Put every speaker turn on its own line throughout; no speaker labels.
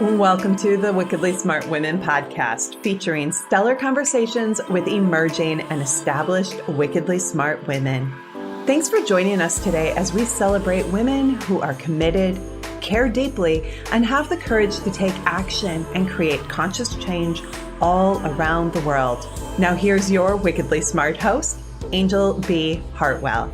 Welcome to the Wickedly Smart Women podcast, featuring stellar conversations with emerging and established wickedly smart women. Thanks for joining us today as we celebrate women who are committed, care deeply, and have the courage to take action and create conscious change all around the world. Now here's your wickedly smart host, Anjel B. Hartwell.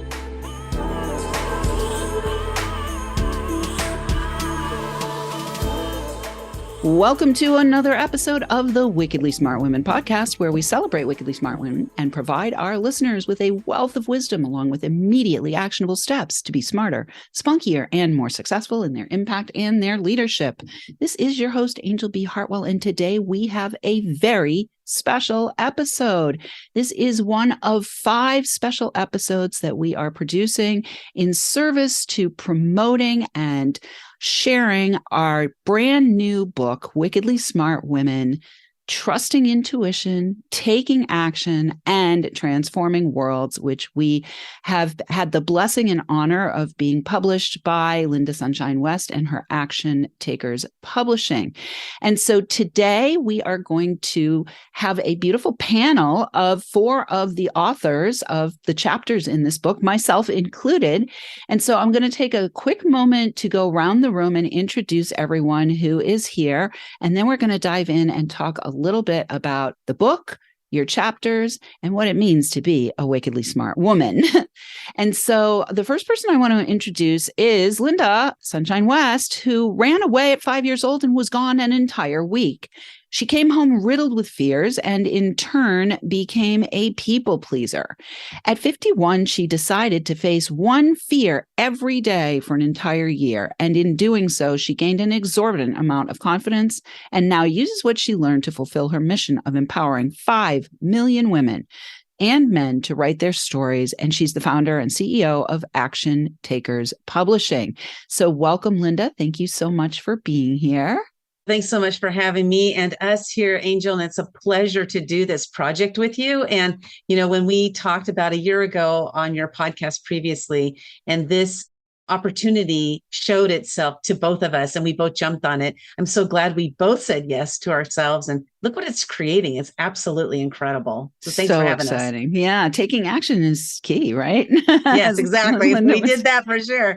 Welcome to another episode of the Wickedly Smart Women podcast, where we celebrate wickedly smart women and provide our listeners with a wealth of wisdom along with immediately actionable steps to be smarter, spunkier, and more successful in their impact and their leadership. This is your host, Anjel B. Hartwell, and today we have a very special episode. This is one of 5 special episodes that we are producing in service to promoting and sharing our brand new book, Wickedly Smart Women, Trusting Intuition, Taking Action, and Transforming Worlds, which we have had the blessing and honor of being published by Lynda Sunshine West and her Action Takers Publishing. And so today we are going to have a beautiful panel of 4 of the authors of the chapters in this book, myself included. And so I'm going to take a quick moment to go around the room and introduce everyone who is here. And then we're going to dive in and talk a little bit about the book, your chapters, and what it means to be a wickedly smart woman. And so the first person I want to introduce is Lynda Sunshine West, who ran away at 5 years old and was gone an entire week. She came home riddled with fears and in turn became a people pleaser. At 51, she decided to face one fear every day for an entire year. And in doing so, she gained an exorbitant amount of confidence and now uses what she learned to fulfill her mission of empowering 5 million women and men to write their stories. And she's the founder and CEO of Action Takers Publishing. So welcome, Lynda. Thank you so much for being here.
Thanks so much for having me and us here, Anjel. And it's a pleasure to do this project with you. And, when we talked about a year ago on your podcast previously, and this opportunity showed itself to both of us and we both jumped on it. I'm so glad we both said yes to ourselves, and look what it's creating. It's absolutely incrable. So thanks for having
exciting.
us.
Yeah. Taking action is key, right?
Yes, exactly. We did that for sure.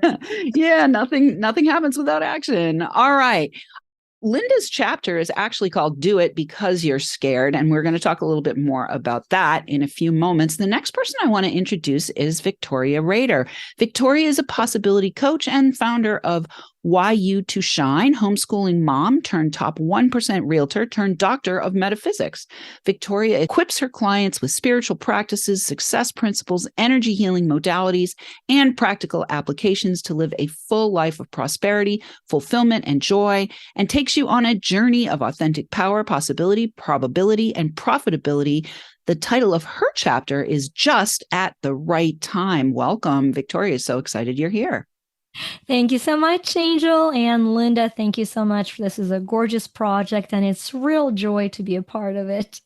Yeah. Nothing happens without action. All right. Lynda's chapter is actually called Do It Because You're Scared, and we're going to talk a little bit more about that in a few moments. The next person I want to introduce is Victoria Rader. Victoria is a possibility coach and founder of Why You to Shine, homeschooling mom turned top 1% realtor turned doctor of metaphysics. Victoria equips her clients with spiritual practices, success principles, energy healing modalities, and practical applications to live a full life of prosperity, fulfillment, and joy, and takes you on a journey of authentic power, possibility, probability, and profitability. The title of her chapter is Just at the Right Time. Welcome, Victoria. So excited you're here.
Thank you so much, Anjel, and Lynda. Thank you so much. This is a gorgeous project, and it's real joy to be a part of it.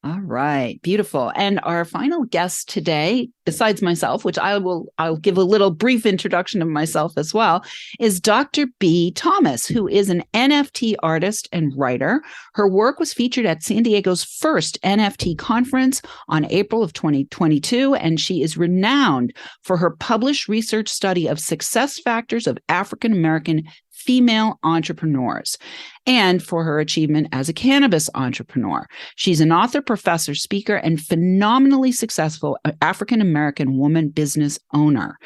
All right. Beautiful. And our final guest today, besides myself, which I'll give a little brief introduction of myself as well, is Dr. B. Thomas, who is an NFT artist and writer. Her work was featured at San Diego's first NFT conference on April of 2022, and she is renowned for her published research study of success factors of African American female entrepreneurs and for her achievement as a cannabis entrepreneur. She's an author, professor, speaker, and phenomenally successful African-American woman business owner.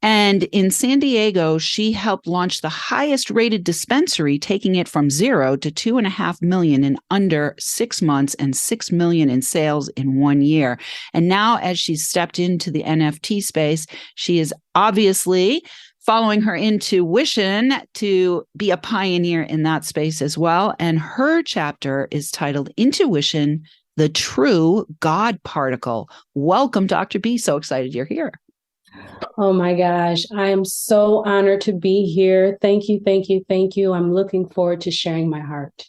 And in San Diego, she helped launch the highest rated dispensary, taking it from 0 to 2.5 million in under 6 months and 6 million in sales in 1 year. And now, as she's stepped into the NFT space, she is obviously following her intuition to be a pioneer in that space as well. And her chapter is titled Intuition, the True God Particle. Welcome, Dr. B. So excited you're here.
Oh my gosh, I am so honored to be here. Thank you, thank you, thank you. I'm looking forward to sharing my heart.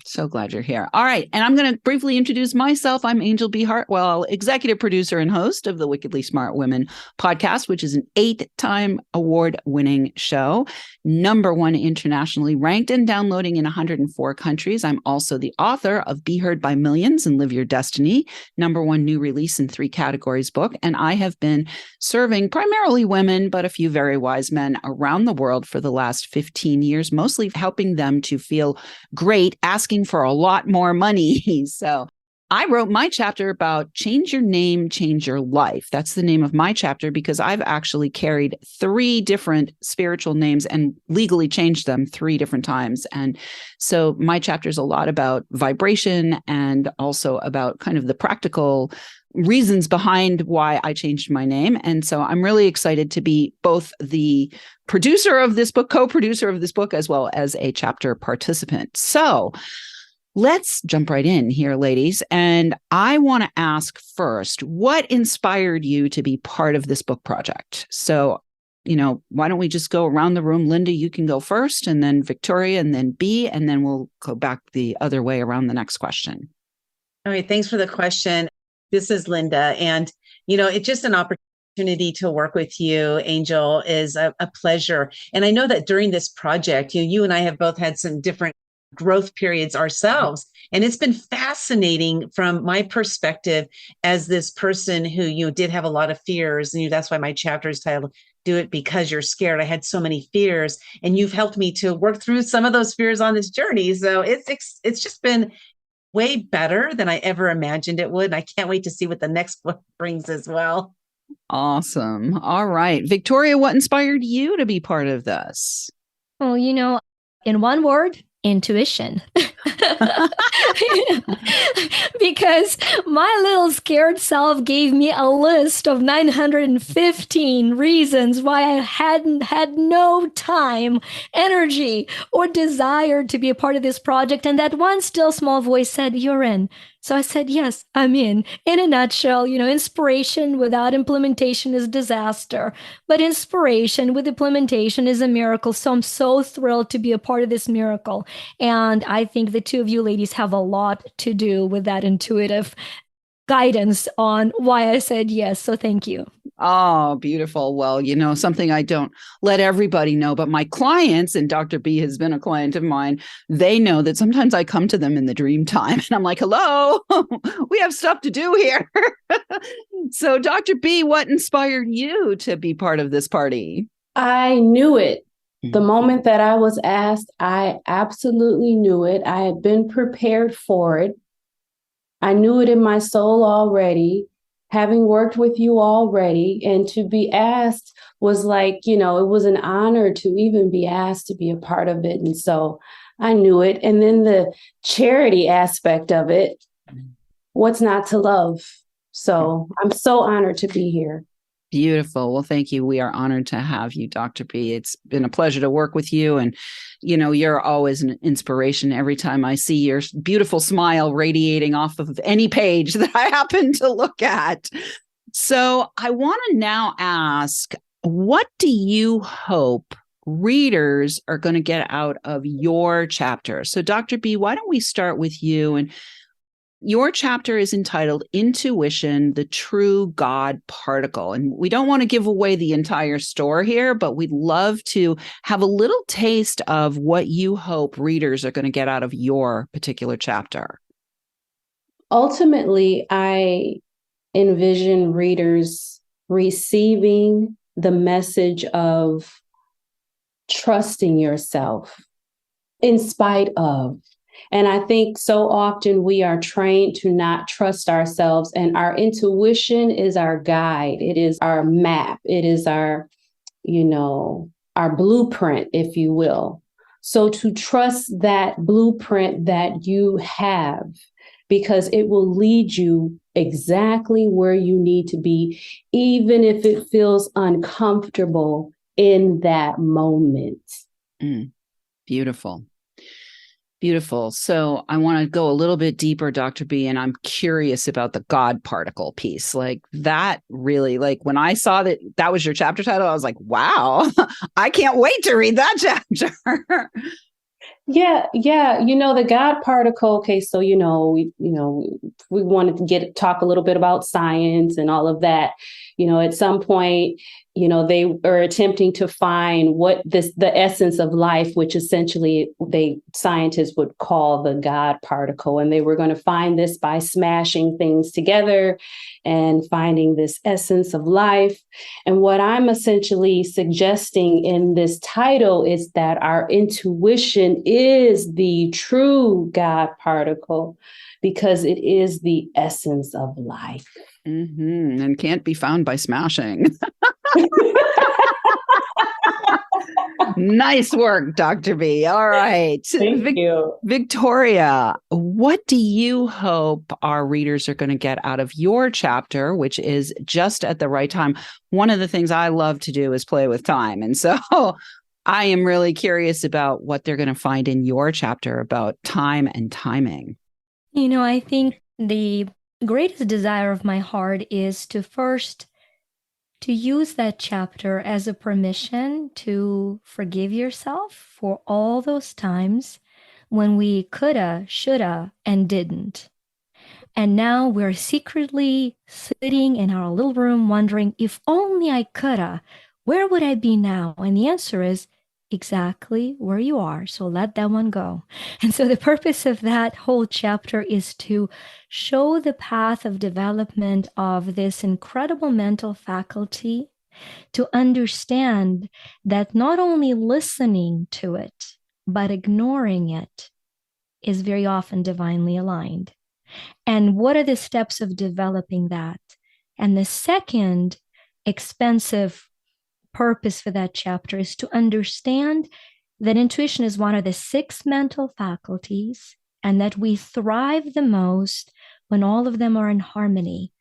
So glad you're here. All right. And I'm going to briefly introduce myself. I'm Anjel B. Hartwell, executive producer and host of the Wickedly Smart Women podcast, which is an 8-time award-winning show, #1 internationally ranked and downloading in 104 countries. I'm also the author of Be Heard by Millions and Live Your Destiny, #1 new release in 3 categories book. And I have been serving primarily women, but a few very wise men around the world for the last 15 years, mostly helping them to feel great, asking for a lot more money. So I wrote my chapter about Change Your Name, Change Your Life. That's the name of my chapter because I've actually carried 3 different spiritual names and legally changed them 3 different times. And so my chapter is a lot about vibration and also about kind of the practical reasons behind why I changed my name. And so I'm really excited to be both the producer of this book, co-producer of this book, as well as a chapter participant. So let's jump right in here, ladies. And I want to ask first, what inspired you to be part of this book project? So, why don't we just go around the room? Lynda, you can go first, and then Victoria, and then B, and then we'll go back the other way around the next question.
All right. Thanks for the question. This is Lynda. And, it's just an opportunity to work with you, Anjel, is a pleasure. And I know that during this project, you and I have both had some different growth periods ourselves. And it's been fascinating from my perspective as this person who, did have a lot of fears. And that's why my chapter is titled, Do It Because You're Scared. I had so many fears, and you've helped me to work through some of those fears on this journey. So it's just been way better than I ever imagined it would. And I can't wait to see what the next book brings as well.
Awesome. All right. Victoria, what inspired you to be part of this?
Well, in one word, intuition. Because my little scared self gave me a list of 915 reasons why I hadn't had no time, energy, or desire to be a part of this project. And that one still small voice said, "You're in." So I said, yes, I'm in. In a nutshell, inspiration without implementation is disaster, but inspiration with implementation is a miracle. So I'm so thrilled to be a part of this miracle. And I think the 2 of you ladies have a lot to do with that intuitive guidance on why I said yes. So thank you.
Oh, beautiful. Well, something I don't let everybody know, but my clients, and Dr. B has been a client of mine, they know that sometimes I come to them in the dream time and I'm like, hello, we have stuff to do here. So Dr. B, what inspired you to be part of this party?
I knew it. The moment that I was asked, I absolutely knew it. I had been prepared for it. I knew it in my soul already, having worked with you already, and to be asked was like, it was an honor to even be asked to be a part of it. And so I knew it. And then the charity aspect of it, what's not to love? So I'm so honored to be here.
Beautiful. Well, thank you. We are honored to have you, Dr. B. It's been a pleasure to work with you. And, you're always an inspiration every time I see your beautiful smile radiating off of any page that I happen to look at. So I want to now ask, what do you hope readers are going to get out of your chapter? So Dr. B, why don't we start with you? And your chapter is entitled Intuition, the True God Particle. And we don't want to give away the entire store here, but we'd love to have a little taste of what you hope readers are going to get out of your particular chapter.
Ultimately, I envision readers receiving the message of trusting yourself in spite of. And I think so often we are trained to not trust ourselves, and our intuition is our guide. It is our map. It is our blueprint, if you will. So to trust that blueprint that you have, because it will lead you exactly where you need to be, even if it feels uncomfortable in that moment.
Beautiful. Beautiful. So I want to go a little bit deeper, Dr. B, and I'm curious about the God particle piece. Like that really, like when I saw that was your chapter title, I was like, wow, I can't wait to read that chapter.
Yeah, yeah. The God particle. Okay, so we wanted to talk a little bit about science and all of that. At some point, they are attempting to find the essence of life, which essentially scientists would call the God particle, and they were going to find this by smashing things together and finding this essence of life. And what I'm essentially suggesting in this title is that our intuition is the true God particle because it is the essence of life.
Mm-hmm. And can't be found by smashing. Nice work, Dr. B. All right.
Thank you.
Victoria, what do you hope our readers are going to get out of your chapter, which is just at the right time? One of the things I love to do is play with time. And so I am really curious about what they're going to find in your chapter about time and timing.
I think the greatest desire of my heart is to use that chapter as a permission to forgive yourself for all those times when we coulda, shoulda, and didn't. And now we're secretly sitting in our little room wondering, if only I coulda, where would I be now? And the answer is exactly where you are. So let that one go. And so the purpose of that whole chapter is to show the path of development of this incredible mental faculty, to understand that not only listening to it, but ignoring it is very often divinely aligned. And what are the steps of developing that? And the second expensive purpose for that chapter is to understand that intuition is one of the 6 mental faculties and that we thrive the most when all of them are in harmony.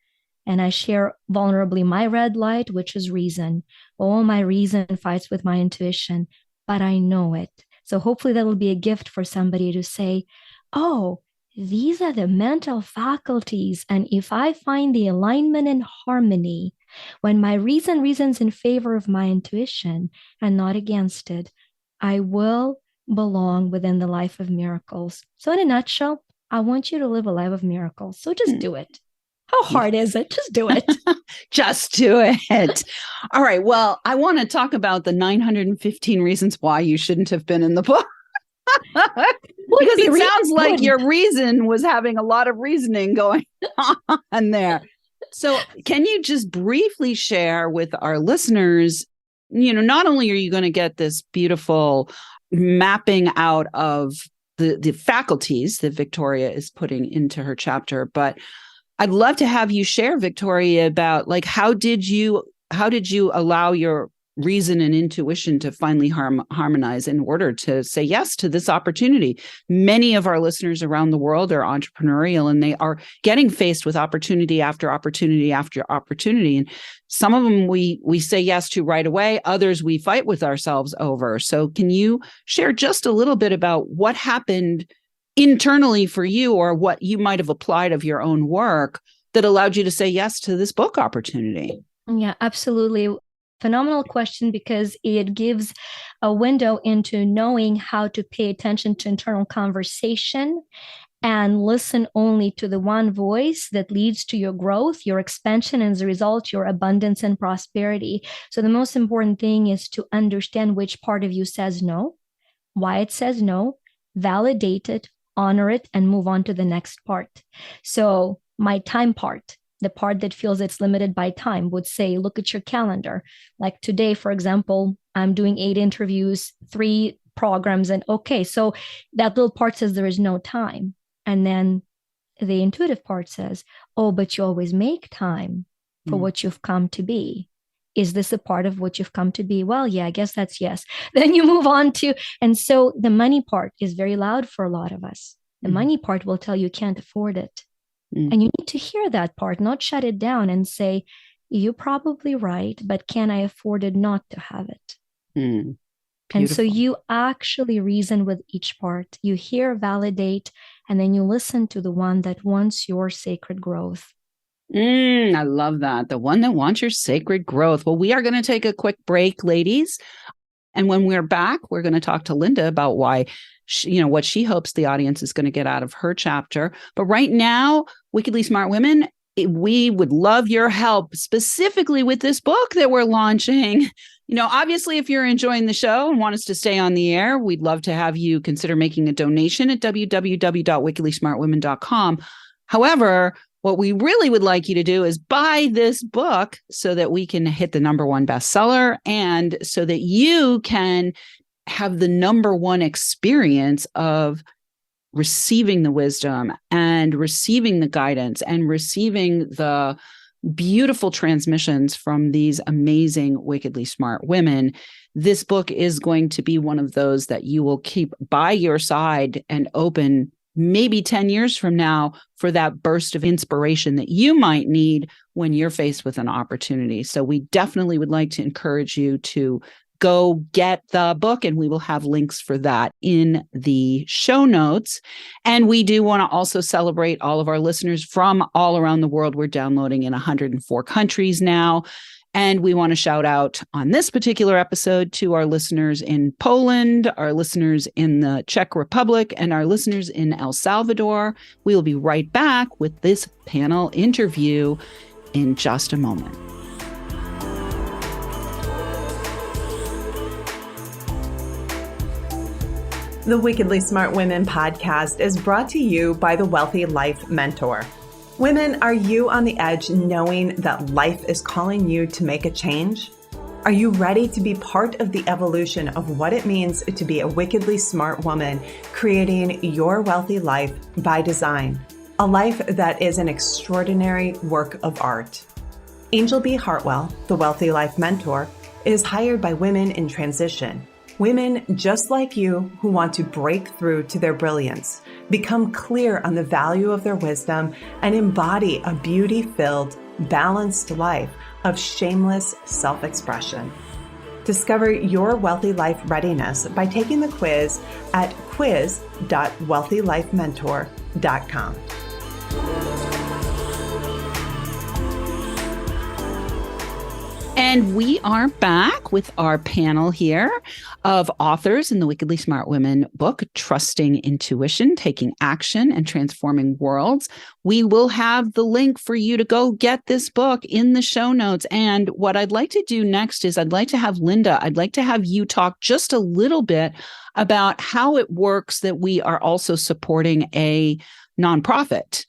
And I share vulnerably my red light, which is reason. Oh, my reason fights with my intuition, but I know it. So hopefully that'll be a gift for somebody to say, oh, these are the mental faculties. And if I find the alignment and harmony, when my reasons in favor of my intuition and not against it, I will belong within the life of miracles. So in a nutshell, I want you to live a life of miracles. So just do it. How hard is it? Just do it.
Just do it. All right. Well, I want to talk about the 915 reasons why you shouldn't have been in the book. Because it sounds like your reason was having a lot of reasoning going on there. So can you just briefly share with our listeners, not only are you going to get this beautiful mapping out of the faculties that Victoria is putting into her chapter, but I'd love to have you share, Victoria, about like, how did you allow your reason and intuition to finally harmonize in order to say yes to this opportunity? Many of our listeners around the world are entrepreneurial, and they are getting faced with opportunity after opportunity after opportunity. And some of them we say yes to right away. Others we fight with ourselves over. So can you share just a little bit about what happened internally for you, or what you might have applied of your own work that allowed you to say yes to this book opportunity?
Yeah, absolutely. Phenomenal question, because it gives a window into knowing how to pay attention to internal conversation and listen only to the one voice that leads to your growth, your expansion, and as a result, your abundance and prosperity. So the most important thing is to understand which part of you says no, why it says no, validate it, honor it, and move on to the next part. So my time part, the part that feels it's limited by time, would say, look at your calendar. Like today, for example, I'm doing 8 interviews, 3 programs, and okay, so that little part says there is no time. And then the intuitive part says, oh, but you always make time for what you've come to be. Is this a part of what you've come to be? Well, yeah, I guess that's yes. Then you move on to, and so the money part is very loud for a lot of us. The money part will tell you can't afford it. And you need to hear that part, not shut it down and say, you're probably right, but can I afford it not to have it? And so
Beautiful.
you actually reason with each part. You hear, validate, and then you listen to the one that wants your sacred growth.
I love that. The one that wants your sacred growth. Well, we are going to take a quick break, ladies. And when we're back, we're going to talk to Lynda about why, what she hopes the audience is going to get out of her chapter. But right now, Wickedly Smart Women, we would love your help specifically with this book that we're launching. Obviously, if you're enjoying the show and want us to stay on the air, we'd love to have you consider making a donation at www.wickedlysmartwomen.com. However, what we really would like you to do is buy this book so that we can hit the #1 bestseller and so that you can have the #1 experience of receiving the wisdom and receiving the guidance and receiving the beautiful transmissions from these amazing, wickedly smart women. This book is going to be one of those that you will keep by your side and open maybe 10 years from now for that burst of inspiration that you might need when you're faced with an opportunity. So we definitely would like to encourage you to go get the book, and we will have links for that in the show notes. And we do want to also celebrate all of our listeners from all around the world. We're downloading in 104 countries now. And we want to shout out on this particular episode to our listeners in Poland, our listeners in the Czech Republic, and our listeners in El Salvador. We will be right back with this panel interview in just a moment.
The Wickedly Smart Women podcast is brought to you by the Wealthy Life Mentor. Women, are you on the edge knowing that life is calling you to make a change? Are you ready to be part of the evolution of what it means to be a wickedly smart woman, creating your wealthy life by design? A life that is an extraordinary work of art. Anjel B. Hartwell, the Wealthy Life Mentor, is hired by women in transition. Women just like you who want to break through to their brilliance, become clear on the value of their wisdom, and embody a beauty-filled, balanced life of shameless self-expression. Discover your wealthy life readiness by taking the quiz at quiz.wealthylifementor.com.
And we are back with our panel here of authors in the Wickedly Smart Women book, Trusting Intuition, Taking Action, and Transforming Worlds. We will have the link for you to go get this book in the show notes. And what I'd like to do next is I'd like to have you talk just a little bit about how it works that we are also supporting a nonprofit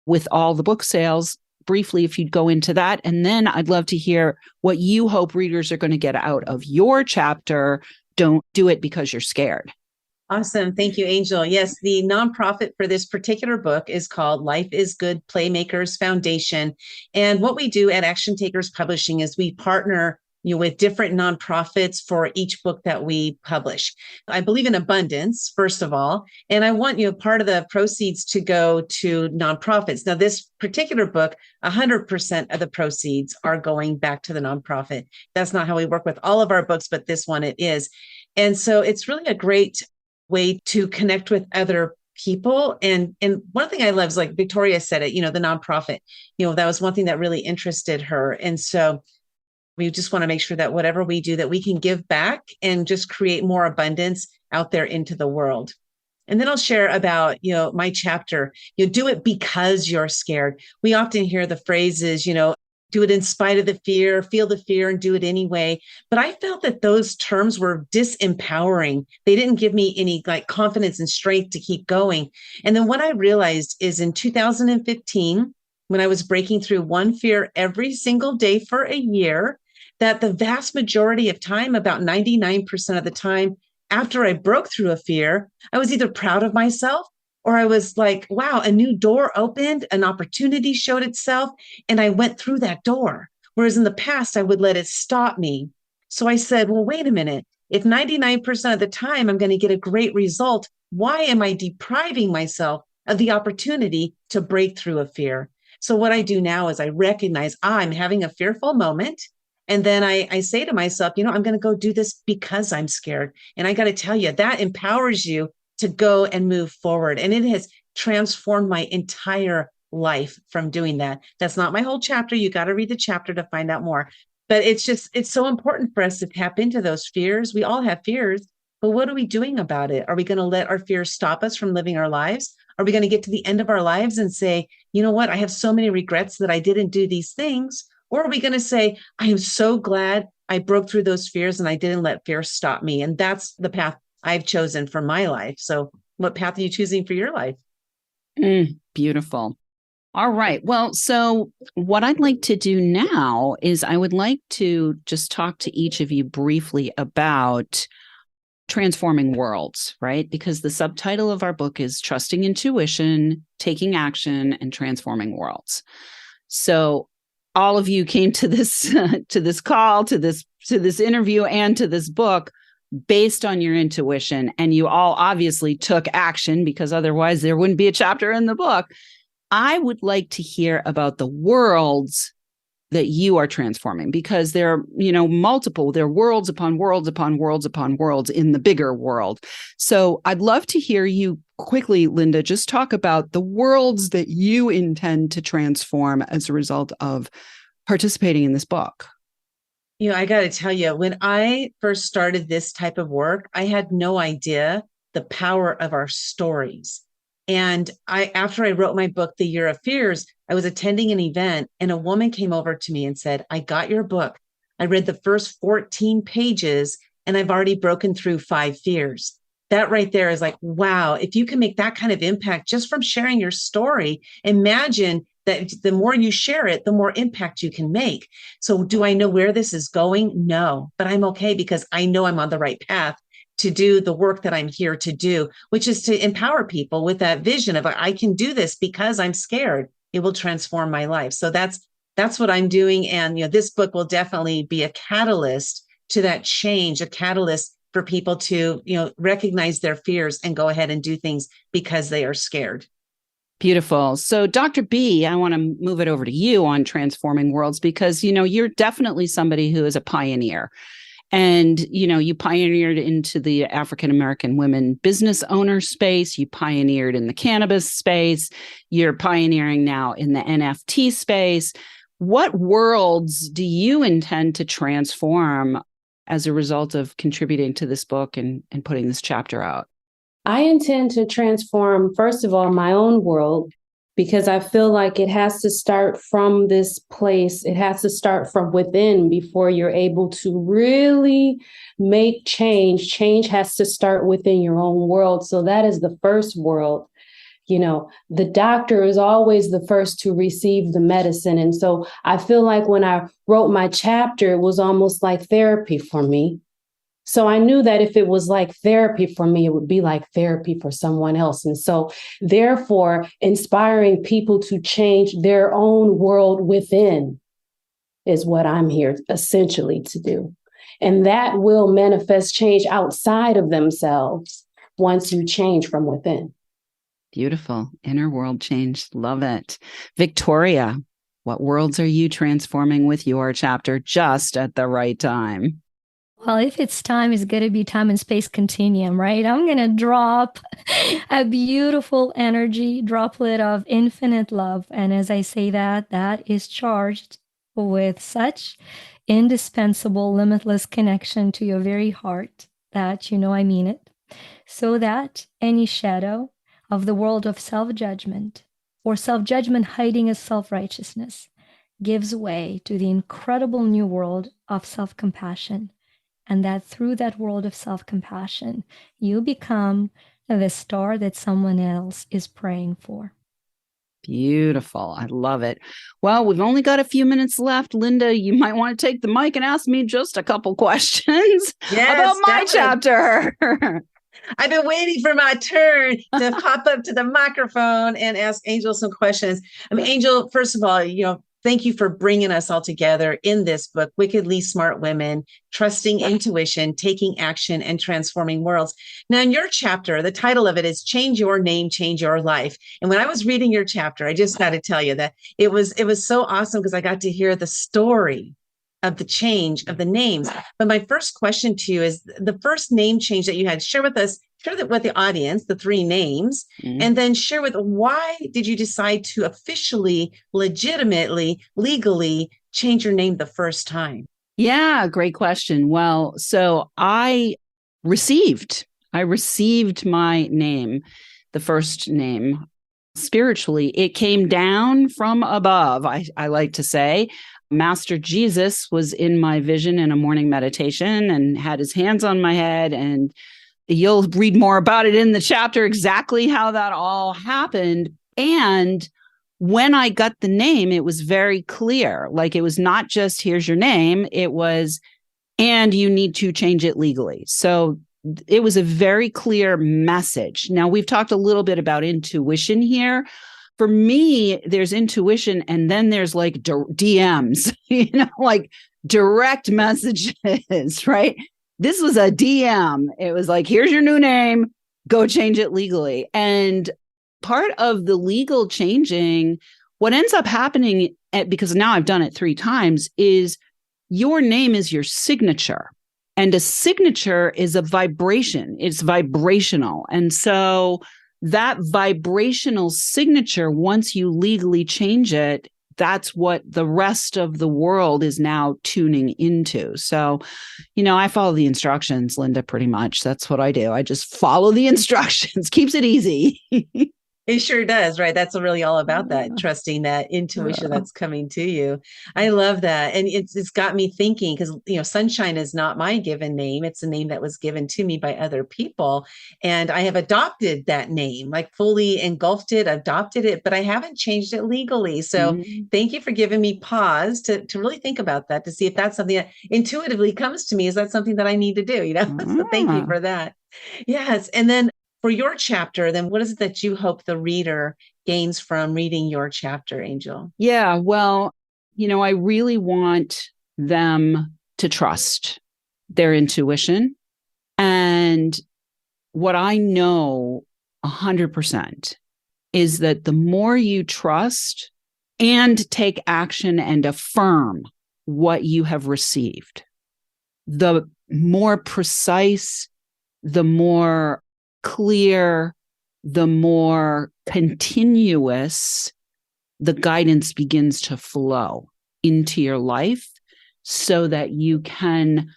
with all the book sales. Briefly, if you'd go into that. And then I'd love to hear what you hope readers are going to get out of your chapter. Don't do it because you're scared.
Awesome. Thank you, Angel. Yes, the nonprofit for this particular book is called Life is Good Playmakers Foundation. And what we do at Action Takers Publishing is we partner with different nonprofits for each book that we publish. I believe in abundance, first of all, and I want part of the proceeds to go to nonprofits. Now, this particular book, 100% of the proceeds are going back to the nonprofit. That's not how we work with all of our books, but this one it is. And so it's really a great way to connect with other people. And one thing I love is, like Victoria said it, the nonprofit, that was one thing that really interested her. And so we just want to make sure that whatever we do, that we can give back and just create more abundance out there into the world. And then I'll share about, my chapter, do it because you're scared. We often hear the phrases, do it in spite of the fear, feel the fear and do it anyway. But I felt that those terms were disempowering. They didn't give me any confidence and strength to keep going. And then what I realized is in 2015, when I was breaking through one fear every single day for a year, that the vast majority of time, about 99% of the time, after I broke through a fear, I was either proud of myself or I was like, wow, a new door opened, an opportunity showed itself, and I went through that door. Whereas in the past, I would let it stop me. So I said, well, wait a minute. If 99% of the time I'm going to get a great result, why am I depriving myself of the opportunity to break through a fear? So what I do now is I recognize I'm having a fearful moment. And then I say to myself, I'm going to go do this because I'm scared. And I got to tell you, that empowers you to go and move forward. And it has transformed my entire life from doing that. That's not my whole chapter. You got to read the chapter to find out more. But it's so important for us to tap into those fears. We all have fears, but what are we doing about it? Are we going to let our fears stop us from living our lives? Are we going to get to the end of our lives and say, you know what, I have so many regrets that I didn't do these things? Or are we going to say, I am so glad I broke through those fears and I didn't let fear stop me? And that's the path I've chosen for my life. So what path are you choosing for your life?
Beautiful. All right. Well, so what I'd like to do now is I would like to just talk to each of you briefly about transforming worlds, right? Because the subtitle of our book is Trusting Intuition, Taking Action, and Transforming Worlds. So all of you came to this call, to this interview, and to this book based on your intuition, and you all obviously took action, because otherwise there wouldn't be a chapter in the book. I would like to hear about the worlds that you are transforming, because there are, multiple, there are worlds upon worlds upon worlds upon worlds in the bigger world. So I'd love to hear you quickly, Lynda, just talk about the worlds that you intend to transform as a result of participating in this book.
I got to tell you, when I first started this type of work, I had no idea the power of our stories. And after I wrote my book, The Year of Fears, I was attending an event and a woman came over to me and said, I got your book. I read the first 14 pages and I've already broken through 5 fears. That right there is like, wow, if you can make that kind of impact just from sharing your story, imagine that the more you share it, the more impact you can make. So do I know where this is going? No, but I'm okay because I know I'm on the right path to do the work that I'm here to do, which is to empower people with that vision of I can do this because I'm scared. It will transform my life. So that's what I'm doing. And this book will definitely be a catalyst to that change, a catalyst for people to recognize their fears and go ahead and do things because they are scared.
Beautiful. So Dr. B, I want to move it over to you on transforming worlds, because you're definitely somebody who is a pioneer. And, you pioneered into the African-American women business owner space. You pioneered in the cannabis space. You're pioneering now in the NFT space. What worlds do you intend to transform as a result of contributing to this book and putting this chapter out?
I intend to transform, first of all, my own world, because I feel like it has to start from this place. It has to start from within before you're able to really make change. Change has to start within your own world. So that is the first world. The doctor is always the first to receive the medicine. And so I feel like when I wrote my chapter, it was almost like therapy for me. So I knew that if it was like therapy for me, it would be like therapy for someone else. And so therefore, inspiring people to change their own world within is what I'm here essentially to do. And that will manifest change outside of themselves once you change from within.
Beautiful. Inner world change. Love it. Victoria, what worlds are you transforming with your chapter just at the right time?
Well, if it's time, it's going to be time and space continuum, right? I'm going to drop a beautiful energy droplet of infinite love. And as I say that is charged with such indispensable, limitless connection to your very heart that I mean it. So that any shadow of the world of self-judgment or self-judgment hiding as self-righteousness gives way to the incredible new world of self-compassion. And that through that world of self-compassion, you become the star that someone else is praying for.
Beautiful. I love it. Well, we've only got a few minutes left. Lynda, you might want to take the mic and ask me just a couple questions about my chapter.
I've been waiting for my turn to pop up to the microphone and ask Anjel some questions. Anjel, first of all, thank you for bringing us all together in this book, Wickedly Smart Women, Trusting Intuition, Taking Action, and Transforming Worlds. Now, in your chapter, the title of it is Change Your Name, Change Your Life. And when I was reading your chapter, I just got to tell you that it was so awesome because I got to hear the story of the change of the names. But my first question to you is the first name change that you had. Share with us, share that with the audience, the three names, and then share with why did you decide to officially, legitimately, legally change your name the first time?
Yeah, great question. Well, so I received my name, the first name, spiritually. It came down from above, I like to say. Master Jesus was in my vision in a morning meditation and had his hands on my head. And you'll read more about it in the chapter, exactly how that all happened. And when I got the name, it was very clear. Like, it was not just, here's your name. It was, and you need to change it legally. So it was a very clear message. Now, we've talked a little bit about intuition here. For me, there's intuition, and then there's like DMs, like direct messages, right? This was a DM. It was like, here's your new name, go change it legally. And part of the legal changing, what ends up happening, because now I've done it 3 times, is your name is your signature. And a signature is a vibration. It's vibrational. And so that vibrational signature, once you legally change it, that's what the rest of the world is now tuning into. So, I follow the instructions, Lynda, pretty much. That's what I do. I just follow the instructions, keeps it easy.
It sure does, right? That's really all about that, trusting that intuition that's coming to you. I love that. And it's got me thinking, because, Sunshine is not my given name. It's a name that was given to me by other people. And I have adopted that name, like fully engulfed it, adopted it, but I haven't changed it legally. So thank you for giving me pause to really think about that, to see if that's something that intuitively comes to me. Is that something that I need to do? So thank you for that. Yes. And then for your chapter, then what is it that you hope the reader gains from reading your chapter, Anjel?
Yeah, well, I really want them to trust their intuition. And what I know 100% is that the more you trust and take action and affirm what you have received, the more precise, the more clear, the more continuous the guidance begins to flow into your life, so that you can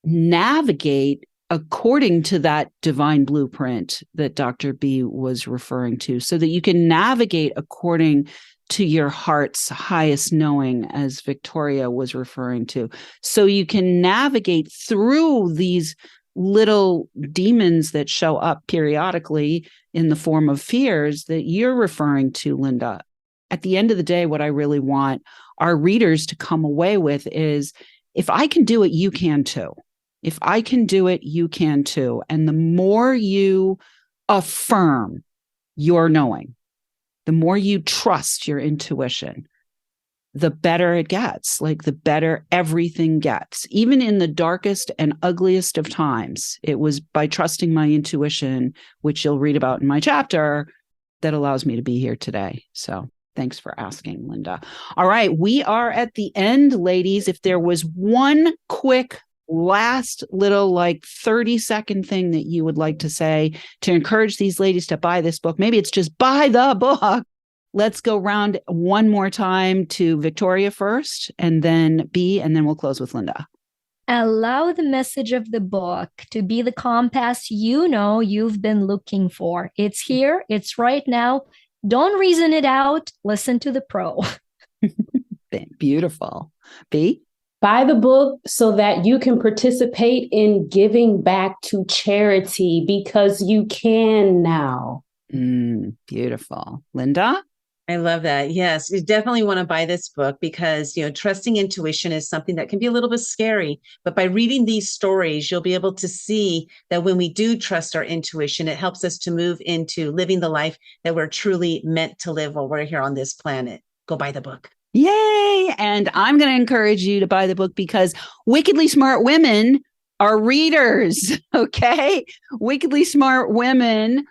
navigate according to that divine blueprint that Dr. B was referring to, so that you can navigate according to your heart's highest knowing, as Victoria was referring to. So you can navigate through these little demons that show up periodically in the form of fears that you're referring to, Lynda. At the end of the day, what I really want our readers to come away with is, if I can do it, you can too. If I can do it, you can too. And the more you affirm your knowing, the more you trust your intuition, the better it gets, like the better everything gets. Even in the darkest and ugliest of times, it was by trusting my intuition, which you'll read about in my chapter, that allows me to be here today. So thanks for asking, Lynda. All right, we are at the end, ladies. If there was one quick last little 30-second thing that you would like to say to encourage these ladies to buy this book, maybe it's just buy the book. Let's go round one more time to Victoria first, and then B, and then we'll close with Lynda.
Allow the message of the book to be the compass you've been looking for. It's here. It's right now. Don't reason it out. Listen to the pro.
Beautiful. B?
Buy the book so that you can participate in giving back to charity, because you can now.
Beautiful. Lynda?
I love that. Yes, you definitely want to buy this book, because, trusting intuition is something that can be a little bit scary. But by reading these stories, you'll be able to see that when we do trust our intuition, it helps us to move into living the life that we're truly meant to live while we're here on this planet. Go buy the book.
Yay. And I'm going to encourage you to buy the book, because wickedly smart women are readers. Okay. Wickedly smart women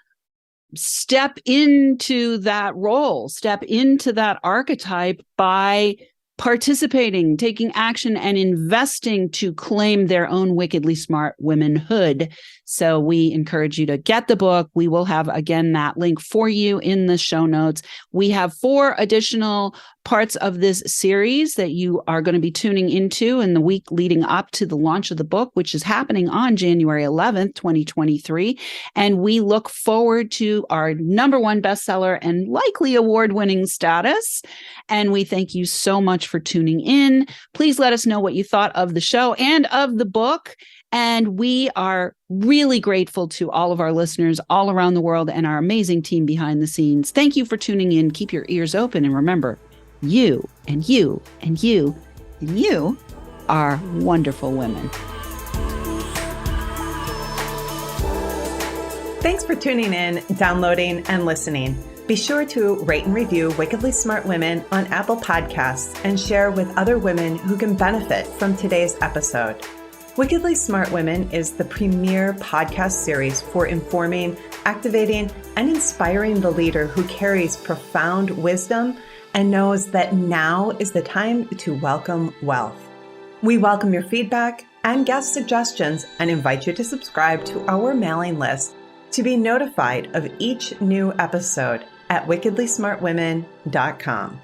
step into that role, step into that archetype by participating, taking action, and investing to claim their own wickedly smart womanhood. So we encourage you to get the book. We will have, again, that link for you in the show notes. We have 4 additional parts of this series that you are going to be tuning into in the week leading up to the launch of the book, which is happening on January 11th, 2023. And we look forward to our #1 bestseller and likely award-winning status. And we thank you so much for tuning in. Please let us know what you thought of the show and of the book. And we are really grateful to all of our listeners all around the world and our amazing team behind the scenes. Thank you for tuning in. Keep your ears open. And remember, you and you and you and you are wonderful women.
Thanks for tuning in, downloading, and listening. Be sure to rate and review Wickedly Smart Women on Apple Podcasts and share with other women who can benefit from today's episode. Wickedly Smart Women is the premier podcast series for informing, activating, and inspiring the leader who carries profound wisdom and knows that now is the time to welcome wealth. We welcome your feedback and guest suggestions and invite you to subscribe to our mailing list to be notified of each new episode at wickedlysmartwomen.com.